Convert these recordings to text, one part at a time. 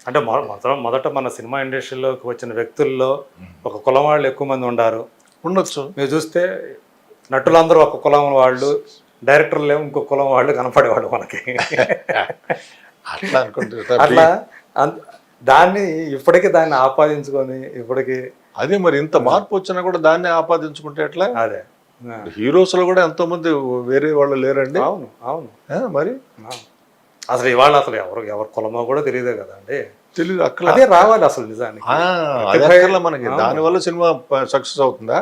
అంటే మొదట మన సినిమా ఇండస్ట్రీలోకి వచ్చిన వ్యక్తుల్లో ఒక కులం వాళ్ళు ఎక్కువ మంది ఉండారు. ఉండొచ్చు. మీరు చూస్తే నటులందరూ ఒక కులం వాళ్ళు, డైరెక్టర్లు ఏమో ఇంకో కులం వాళ్ళు కనపడేవాళ్ళు మనకి. అట్లా అనుకుంటే అట్లా దాన్ని ఇప్పటికీ దాన్ని ఆపాదించుకొని ఇప్పటికీ అదే మరి ఇంత మార్పు వచ్చినా కూడా దాన్ని ఆపాదించుకుంటే ఎట్లా? అదే హీరోస్ లో కూడా ఎంతో మంది వేరే వాళ్ళు లేరండి. అవును అవును మరి అసలు ఇవాళ అసలు ఎవరు కులమో కూడా తెలియదే కదండి. తెలీదు. అక్కడ అదే రావాలి అసలు నిజానికి. అదే అక్కర్లా మనకి. దానివల్ల సినిమా సక్సెస్ అవుతుందా?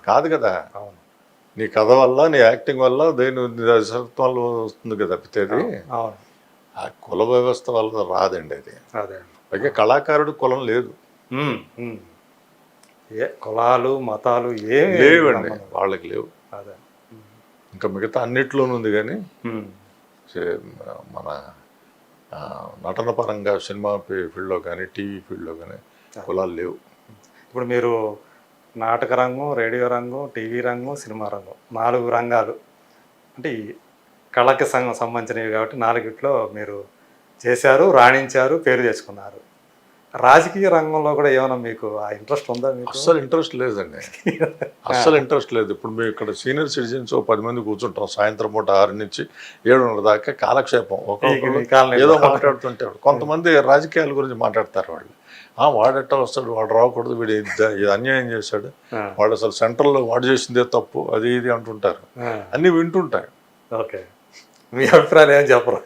కాదు కదా. అవును, నీ కథ వల్ల, నీ యాక్టింగ్ వల్ల, దేని దర్శకత్వం వల్ల వస్తుంది కదా తప్పితేది. అవును, ఆ కుల వ్యవస్థ వల్ల రాదండి అది. అదే పైగా కళాకారుడు కులం లేదు. ఏ కులాలు మతాలు ఏమి లేవండి, వాళ్ళకి లేవు. అదే ఇంకా మిగతా అన్నిట్లోనూ ఉంది కానీ మన నటన పరంగా సినిమా ఫీల్డ్లో కానీ టీవీ ఫీల్డ్లో కానీ కులాలు లేవు. ఇప్పుడు మీరు నాటక రంగం, రేడియో రంగం, టీవీ రంగం, సినిమా రంగం 4 రంగాలు అంటే ఈ కళకి సంబంధించినవి కాబట్టి 4గిట్లో మీరు చేశారు, రాణించారు, పేరు తెచ్చుకున్నారు. రాజకీయ రంగంలో కూడా ఏమైనా మీకు ఆ ఇంట్రెస్ట్ ఉందా? మీకు అస్సలు ఇంట్రెస్ట్ లేదండి. అస్సలు ఇంట్రెస్ట్ లేదు. ఇప్పుడు మేము ఇక్కడ సీనియర్ సిటిజన్స్ 10 మంది కూర్చుంటాం. సాయంత్రం పూట 6 నుంచి 7:30 దాకా కాలక్షేపం. ఏదో మాట్లాడుతుంటే కొంతమంది రాజకీయాల గురించి మాట్లాడతారు. వాళ్ళు వాడెట్టా వస్తాడు, వాడు రాకూడదు, వీడు ఇది అన్యాయం చేశాడు, వాడు అసలు సెంట్రల్లో వాడు చేసిందే తప్పు, అది ఇది అంటుంటారు. అన్నీ వింటుంటాయి. ఓకే, మీ అభిప్రాయం ఏం చెప్పరు?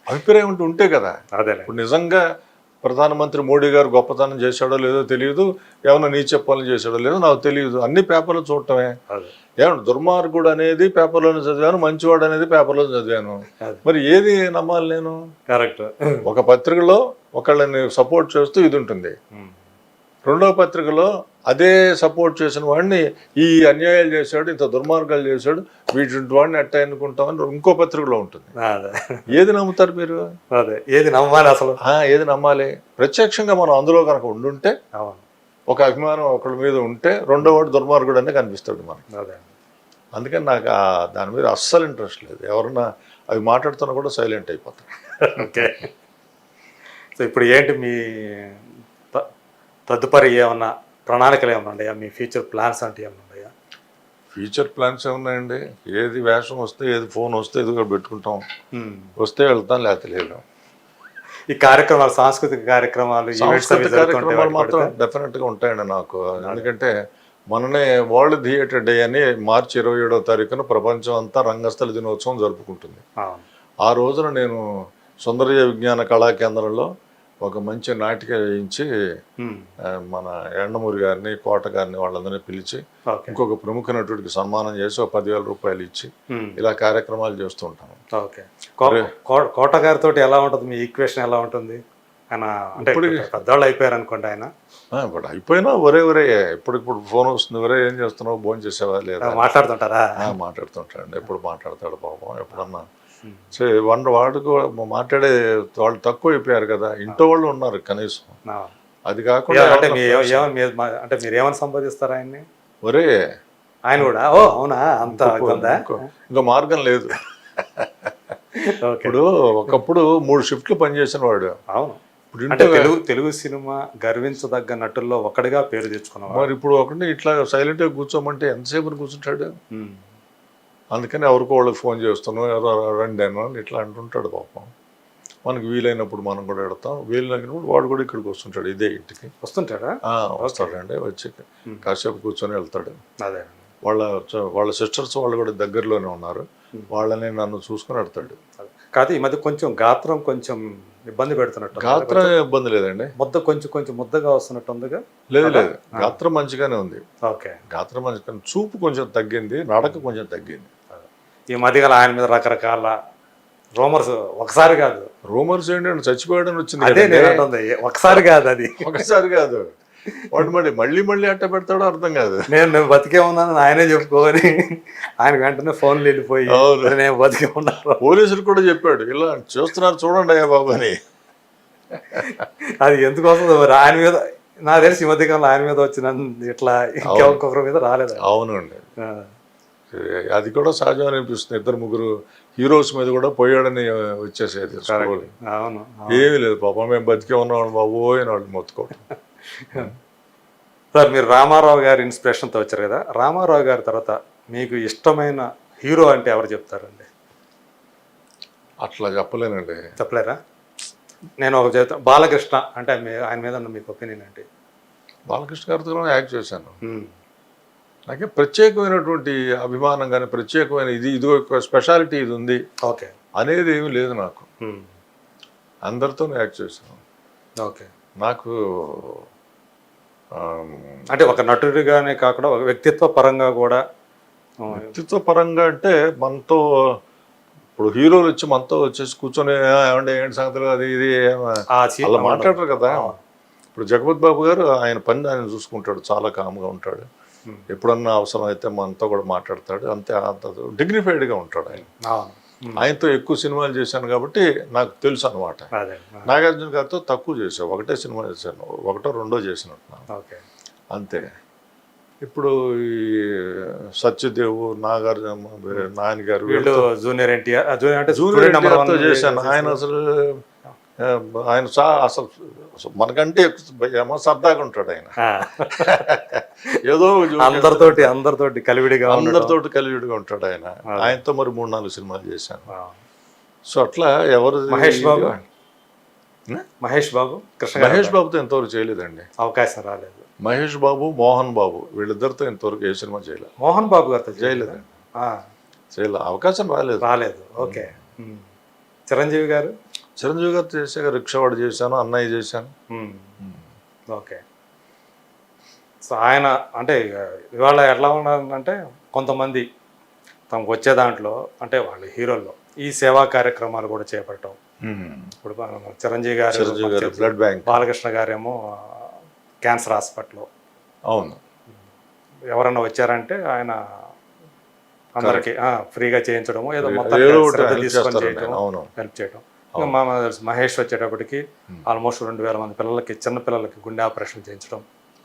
అభిప్రాయం ఉంటే కదా. అదే ఇప్పుడు నిజంగా ప్రధానమంత్రి మోడీ గారు గొప్పతనం చేశాడో లేదో తెలియదు, ఏమన్నా నీ చెప్పాలని చేశాడో లేదో నాకు తెలియదు. అన్ని పేపర్లు చూడటమే. ఏమన్నా దుర్మార్గుడు అనేది పేపర్లోనే చదివాను, మంచివాడు అనేది పేపర్లో చదివాను. మరి ఏది నమ్మాలి నేను? కరెక్ట్. ఒక పత్రికలో ఒకళ్ళని సపోర్ట్ చేస్తూ ఇది ఉంటుంది, రెండో పత్రికలో అదే సపోర్ట్ చేసిన వాడిని ఈ అన్యాయాలు చేశాడు, ఇంత దుర్మార్గాలు చేశాడు, వీటి వాడిని ఎట్టా ఎన్నుకుంటామని ఇంకో పత్రికలో ఉంటుంది. ఏది నమ్ముతారు మీరు? అదే ఏది నమ్మాలి అసలు? ఏది నమ్మాలి? ప్రత్యక్షంగా మనం అందులో కనుక ఉండుంటే, ఒక అభిమానం ఒకళ్ళ మీద ఉంటే, రెండో వాడు దుర్మార్గుడు అనే కనిపిస్తాడు మనకి. అందుకని నాకు దాని మీద అస్సలు ఇంట్రెస్ట్ లేదు. ఎవరన్నా అవి మాట్లాడుతున్నా కూడా సైలెంట్ అయిపోతాను. ఓకే, సో ఇప్పుడు ఏంటి మీ తదుపరి ఏమన్నా ప్రణాళికలు ఏమన్నా ఉన్నాయా? మీ ఫ్యూచర్ ప్లాన్స్ అంటే ఏమన్నా ఉన్నాయా? ఫ్యూచర్ ప్లాన్స్ ఏమున్నాయండి? ఏది వేషం వస్తే, ఏది ఫోన్ వస్తే ఇది కూడా పెట్టుకుంటాం. వస్తే వెళ్తాం, లేకపోతే లేదు. ఈ కార్యక్రమాలు, సాంస్కృతిక కార్యక్రమాలు మాత్రం డెఫినెట్గా ఉంటాయండి నాకు. ఎందుకంటే మొన్ననే వరల్డ్ థియేటర్ డే అని మార్చి 27వ తారీఖున ప్రపంచం అంతా రంగస్థల దినోత్సవం జరుపుకుంటుంది. ఆ రోజున నేను సుందరయ్య విజ్ఞాన కళా కేంద్రంలో ఒక మంచి నాటిక వేయించి మన ఎండమూరి గారిని, కోట గారిని వాళ్ళందరినీ పిలిచి ఇంకొక ప్రముఖ నటుడికి సన్మానం చేసి ఒక 10,000 రూపాయలు ఇచ్చి ఇలా కార్యక్రమాలు చేస్తూ ఉంటాను. ఓకే, కోట గారితో ఎలా ఉంటుంది మీ ఈక్వేషన్? ఎలా ఉంటుంది? ఆయన ఇప్పుడు పెద్దవాళ్ళు అయిపోయారు అనుకోండి. ఆయన ఇప్పుడు అయిపోయినా ఒరే ఇప్పుడు ఫోన్ వస్తుంది, ఒరే ఏం చేస్తున్నావు, భోజనం చేసేవా లేదా మాట్లాడుతుంటారా? మాట్లాడుతుంటాడు. ఎప్పుడు మాట్లాడతాడు పాపం. ఎప్పుడన్నా వాడుకు మాట్లాడే వాళ్ళు తక్కువ అయిపోయారు కదా. ఇంట్లో వాళ్ళు ఉన్నారు కనీసం. అది కాకుండా అంటే మీరు ఏమని సంపాదిస్తారు ఆయన్ని? ఒరే ఆయన కూడా అవునా అంత ఇంకో మార్గం లేదు. ఇప్పుడు ఒకప్పుడు 3 షిఫ్ట్లు పనిచేసిన వాడు. అవును, తెలుగు సినిమా గర్వించదగ్గ నటుల్లో ఒకటిగా పేరు తెచ్చుకున్నాడు. మరి ఇప్పుడు ఒకటి ఇట్లా సైలెంట్గా కూర్చోమంటే ఎంతసేపు కూర్చుంటాడు? అందుకని ఎవరికో వాళ్ళకి ఫోన్ చేస్తున్నాం, ఎవరో రండి అని ఇట్లా అంటుంటాడు పాపం. మనకు వీలైనప్పుడు మనం కూడా పెడతాం, వీలైనప్పుడు వాడు కూడా ఇక్కడికి వస్తుంటాడు, ఇదే ఇంటికి వస్తుంటాడా? వస్తాడండి, వచ్చి కాసేపు కూర్చొని వెళ్తాడు. అదే వాళ్ళ సిస్టర్స్ వాళ్ళు కూడా దగ్గరలోనే ఉన్నారు, వాళ్ళని నన్ను చూసుకుని వెళ్తాడు. కాదు, ఈ మధ్య కొంచెం గాత్రం కొంచెం ఇబ్బంది పెడుతున్నట్టు. గాత్రం ఇబ్బంది లేదండి, ముద్ద కొంచెం ముద్దగా వస్తున్నట్టు ఉందిగా? లేదు, గాత్రం మంచిగానే ఉంది. ఓకే, గాత్రం మంచిగానే, చూపు కొంచెం తగ్గింది, నడక కొంచెం తగ్గింది. ఈ మధ్యకాల ఆయన మీద రకరకాల రూమర్స్, ఒకసారి కాదు రూమర్స్ ఏంటంటే చచ్చిపోయాడని వచ్చింది. అదే ఒకసారి కాదు, అది ఒకసారి కాదు. వాడు మళ్ళీ అట్ట పెడతాడో అర్థం కాదు. నేను బతికే ఉన్నాను ఆయనే చెప్పుకోని ఆయన వెంటనే ఫోన్లు వెళ్ళిపోయి నేను బతికే ఉన్నాను. పోలీసులు కూడా చెప్పాడు, ఇలా చూస్తున్నారు చూడండి అయ్యా బాబు అని. అది ఎందుకు వస్తుందో మరి ఆయన మీద. నాకు తెలిసి ఈ మధ్యకాలంలో ఆయన మీద వచ్చిన ఇట్లా ఇంకొకరి మీద రాలేదు. అవునండి, అది కూడా సహజం అనిపిస్తుంది. 2-3 హీరోస్ మీద కూడా పోయాడని వచ్చేసేది స్క్రోల్. అవును. ఏమీ లేదు పాపం, మేము బతికే ఉన్నాం బాబోయ్ అని వాళ్ళు మొత్తుకోవడం. సార్ మీరు రామారావు గారి ఇన్స్పిరేషన్తో వచ్చారు కదా, రామారావు గారి తర్వాత మీకు ఇష్టమైన హీరో అంటే ఎవరు చెప్తారండి? అట్లా చెప్పలేనండి. చెప్పలేరా? నేను ఒక చెప్తాను, బాలకృష్ణ అంటే ఆయన మీద ఉన్న మీకు ఒపీనియన్ ఏంటి? బాలకృష్ణ గారితో యాక్ట్ చేశాను. నాకే ప్రత్యేకమైనటువంటి అభిమానం కానీ ప్రత్యేకమైన ఇది ఒక స్పెషాలిటీ ఇది ఉంది ఓకే అనేది ఏమీ లేదు నాకు. అందరితో యాక్ట్ చేశాను. ఓకే. నాకు అంటే ఒక నటుడిగానే కాకుండా ఒక వ్యక్తిత్వ పరంగా కూడా. వ్యక్తిత్వ పరంగా అంటే మనతో ఇప్పుడు హీరోలు వచ్చి మనతో వచ్చేసి కూర్చొని ఏమంటే ఏంటి సంగతులు అది ఇది అలా మాట్లాడరు కదా. ఇప్పుడు జగపతి బాబు గారు ఆయన పని ఆయన చూసుకుంటాడు, చాలా కామ్గా ఉంటాడు. ఎప్పుడన్నా అవసరం అయితే మనతో కూడా మాట్లాడతాడు, అంతే. అంత డిగ్నిఫైడ్గా ఉంటాడు ఆయన. ఆయనతో ఎక్కువ సినిమాలు చేశాను కాబట్టి నాకు తెలుసు అనమాట. నాగార్జున గారితో తక్కువ చేశాను, ఒకటే సినిమా చేశాను, 1-2 చేసినట్టు అంతే. ఇప్పుడు ఈ సత్యదేవ్, నాగార్జున, నాన్నగారు జూనియర్ ఎన్టీఆర్, జూనియర్ ఎన్టీఆర్తో చేశాను. ఆయన అసలు అసలు మనకంటే ఏమో సరదాగా ఉంటాడు ఆయన. ఏదో అందరితోటి కలివిడిగా ఉంటాడు ఆయన. ఆయనతో మరి 3-4 సినిమాలు చేశాను. సో అట్లా ఎవరు మహేష్ బాబుతో ఎంతవరకు చేయలేదండి, అవకాశం రాలేదు. మహేష్ బాబు, మోహన్ బాబు వీళ్ళిద్దరితో ఇంతవరకు ఏ సినిమా చేయలేదు. మోహన్ బాబు గారితో చేయలేదండి, అవకాశం రాలేదు. ఓకే. చిరంజీవి గారితో చేశాక రిక్షావాడు చేశాను, అన్నయ్య చేశాను. ఓకే. సో ఆయన అంటే ఇవాళ ఎట్లా ఉన్నారంటే కొంతమంది తమకు వచ్చే దాంట్లో అంటే వాళ్ళు హీరోల్లో ఈ సేవా కార్యక్రమాలు కూడా చేపట్టడం. ఇప్పుడు చిరంజీవి గారు బ్లడ్ బ్యాంక్, బాలకృష్ణ గారేమో క్యాన్సర్ హాస్పిటల్. అవును. ఎవరన్నా వచ్చారంటే ఆయన అందరికి ఫ్రీగా చేయించడము, ఏదో మొత్తం తీసుకొని చేయడం, హెల్ప్ చేయడం. మహేష్ వచ్చేటప్పటికి ఆల్మోస్ట్ 2000 మంది పిల్లలకి, చిన్న పిల్లలకి గుండె ఆపరేషన్ చేయించడం.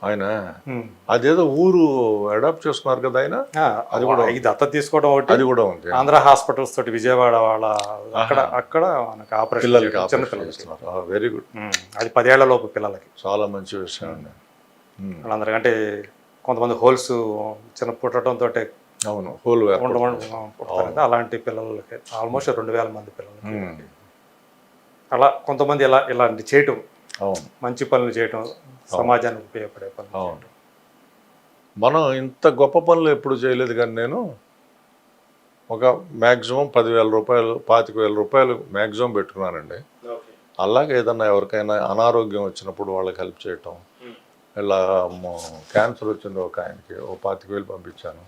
ఆయన అదేదో ఊరు అడాప్ట్ చేసుకున్నారు కదా ఆయన, అది కూడా ఇది దత్త తీసుకోవడం ఒకటి, అది కూడా ఉంది. ఆంధ్ర హాస్పిటల్స్ తోటి విజయవాడ వాళ్ళ అక్కడ మనకి ఆపరేషన్ చిన్న పిల్లలకి. Very good. అది 10 ఏళ్ల లోపు పిల్లలకి చాలా మంచి విషయం అండి. వాళ్ళందరికంటే కొంతమంది హోల్స్ చిన్న పుట్టడంతో అవును హోల్ అలాంటి పిల్లలకి ఆల్మోస్ట్ 2000 మంది పిల్లలకి. అలా కొంతమంది ఇలాంటి చేయటం, మంచి పనులు చేయటం, సమాజానికి ఉపయోగపడే పనులు. మనం ఇంత గొప్ప పనులు ఎప్పుడు చేయలేదు, కానీ నేను ఒక మ్యాక్సిమం 10,000 రూపాయలు, 25,000 రూపాయలు మ్యాక్సిమం పెట్టుకున్నానండి. అలాగే ఏదన్నా ఎవరికైనా అనారోగ్యం వచ్చినప్పుడు వాళ్ళకి హెల్ప్ చేయటం. ఇలా క్యాన్సర్ వచ్చింది ఒక ఆయనకి, 25,000 పంపించాను.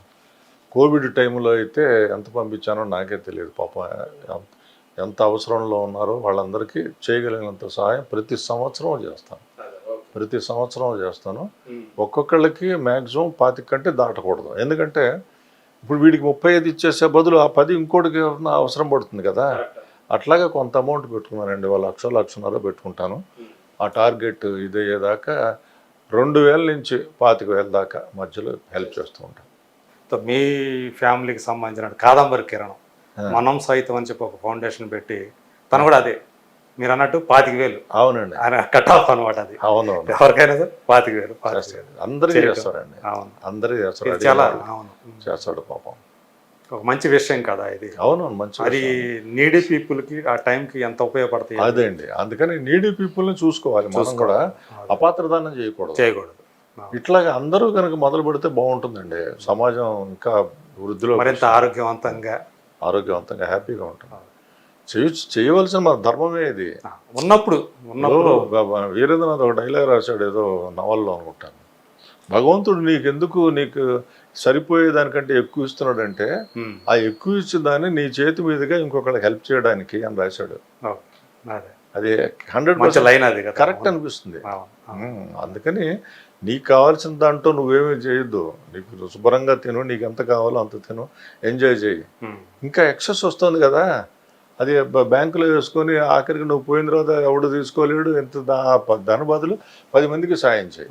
కోవిడ్ టైంలో అయితే ఎంత పంపించానో నాకే తెలియదు. పాపం ఎంత అవసరంలో ఉన్నారో వాళ్ళందరికీ చేయగలిగినంత సహాయం ప్రతి సంవత్సరం చేస్తాను. ఒక్కొక్కళ్ళకి మ్యాక్సిమం 25 కంటే దాటకూడదు. ఎందుకంటే ఇప్పుడు వీడికి 35 ఇచ్చేసే బదులు ఆ 10 ఇంకోటికి అవసరం పడుతుంది కదా. అట్లాగే కొంత అమౌంట్ పెట్టుకున్నానండి, 1,00,000-1,50,000 పెట్టుకుంటాను. ఆ టార్గెట్ ఇదయ్యేదాకా 2,000 నుంచి 25,000 దాకా మధ్యలో హెల్ప్ చేస్తూ ఉంటాను. మీ ఫ్యామిలీకి సంబంధించిన కాదంబరి కిరణం మనం సైతం అని చెప్పి ఒక ఫౌండేషన్ పెట్టి తను కూడా అదే మీరు అన్నట్టు 25,000. అవునండి, ఆయన కట్ ఆఫ్ అనమాట. అది అవునవును, ఎవరికైనా సార్ 25,000 అందరూ చేస్తారండి. అవును, అందరూ చేస్తారు. చాలా అవును చేస్తాడు పాపం. ఒక మంచి విషయం కదా ఇది. అవునవును, మంచి. అది నీడీ పీపుల్కి ఆ టైంకి ఎంత ఉపయోగపడుతుంది. అదే అండి, అందుకని నీడీ పీపుల్ని చూసుకోవాలి. మనం కూడా అపాత్రదానం చేయకూడదు. ఇట్లాగా అందరూ కనుక మొదలు పెడితే బాగుంటుందండి. సమాజం ఇంకా వృద్ధిలో మరింత ఆరోగ్యవంతంగా హ్యాపీగా ఉంటుంది. చేయవలసిన మన ధర్మమే ఇది. ఉన్నప్పుడు వీరేంద్రనాథ్ ఒక డైలాగ్ రాశాడు ఏదో నవల్లో అనుకుంటాను. భగవంతుడు నీకు సరిపోయేదానికంటే ఎక్కువ ఇస్తున్నాడంటే ఆ ఎక్కువ ఇచ్చిన దాన్ని నీ చేతి మీదుగా ఇంకొకరికి హెల్ప్ చేయడానికి అని రాశాడు. అది 100% కరెక్ట్ అనిపిస్తుంది. అందుకని నీకు కావాల్సిన దాంట్లో నువ్వేమీ చేయొద్దు. నీకు శుభ్రంగా తిను, నీకు ఎంత కావాలో అంత తిను, ఎంజాయ్ చేయి. ఇంకా ఎక్సెస్ వస్తుంది కదా, అది బ్యాంకులో వేసుకొని ఆఖరికి నువ్వు పోయిన తర్వాత ఎవడు తీసుకోలేడు. ఎంత దాని బదులు 10 మందికి సాయం చేయి.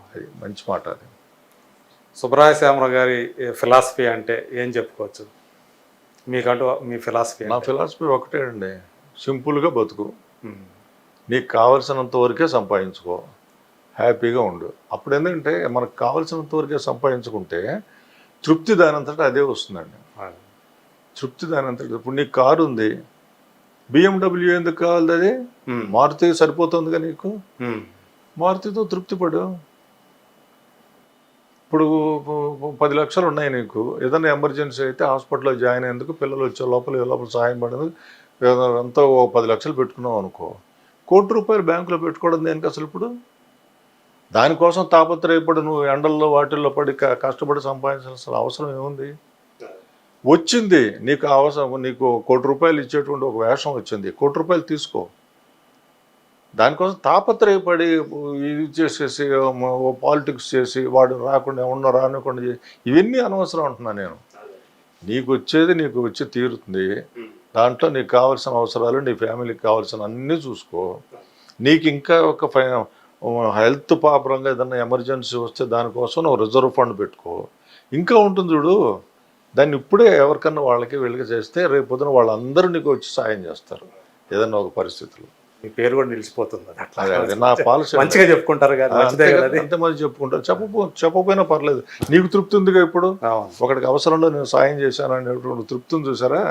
అది మంచి మాట. అది సుబ్రహ్మణ్య శ్యామరావు గారి ఫిలాసఫీ అంటే ఏం చెప్పుకోవచ్చు? మీకంటూ మీ ఫిలాసఫీ నా ఫిలాసఫీ ఒకటే అండి, సింపుల్గా బతుకు, నీకు కావలసినంత వరకే సంపాదించుకో, హ్యాపీగా ఉండు. అప్పుడు ఎందుకంటే మనకు కావలసినంత వరకే సంపాదించుకుంటే తృప్తి దానంతటా అదే వస్తుందండి. తృప్తి దానంతటా. ఇప్పుడు నీకు కారు ఉంది, BMW ఎందుకు కావాలి? అది మారుతి సరిపోతుందిగా నీకు, మారుతితో తృప్తి పడు. ఇప్పుడు 10 లక్షలు ఉన్నాయి నీకు, ఏదైనా ఎమర్జెన్సీ అయితే హాస్పిటల్లో జాయిన్ అయ్యేందుకు, పిల్లలు వచ్చే లోపల సహాయం పడేందుకు ఎంతో 10 లక్షలు పెట్టుకున్నావు అనుకో, ₹1 కోటి బ్యాంకులో పెట్టుకోవడం దేనికి అసలు? ఇప్పుడు దానికోసం తాపత్రయపడి నువ్వు ఎండల్లో వాటిల్లో పడి కష్టపడి సంపాదించాల్సిన అవసరం ఏముంది? వచ్చింది నీకు అవసరం, నీకు ₹1 కోటి ఇచ్చేటువంటి ఒక వేషం వచ్చింది, ₹1 కోటి తీసుకో. దానికోసం తాపత్రయపడి ఇది చేసేసి ఓ పాలిటిక్స్ చేసి వాడు రాకుండా ఉన్న రానివ్వకుండా చేసి ఇవన్నీ అనవసరం అంటున్నాను నేను. నీకు వచ్చేది నీకు వచ్చి తీరుతుంది, దాంట్లో నీకు కావాల్సిన అవసరాలు, నీ ఫ్యామిలీకి కావాల్సిన అన్నీ చూసుకో. నీకు ఇంకా ఒక హెల్త్ పాపరంగా ఏదన్నా ఎమర్జెన్సీ వస్తే దానికోసం నువ్వు రిజర్వ్ ఫండ్ పెట్టుకో. ఇంకా ఉంటుంది చూడు, దాన్ని ఇప్పుడే ఎవరికన్నా వాళ్ళకి వీళ్ళకి చేస్తే రేపు పొద్దున వాళ్ళందరూ నీకు వచ్చి సాయం చేస్తారు ఏదన్నా ఒక పరిస్థితుల్లో. మీ పేరు కూడా నిలిచిపోతుంది. అదే నా పాలసీ. మంచిగా చెప్పుకుంటారు కదా, అంతే మంది చెప్పుకుంటారు. చెప్పకపోయినా పర్లేదు, నీకు తృప్తి ఉందిగా. ఇప్పుడు ఒకటికి అవసరంలో నేను సాయం చేశాను అనేటువంటి తృప్తిని చూసారా,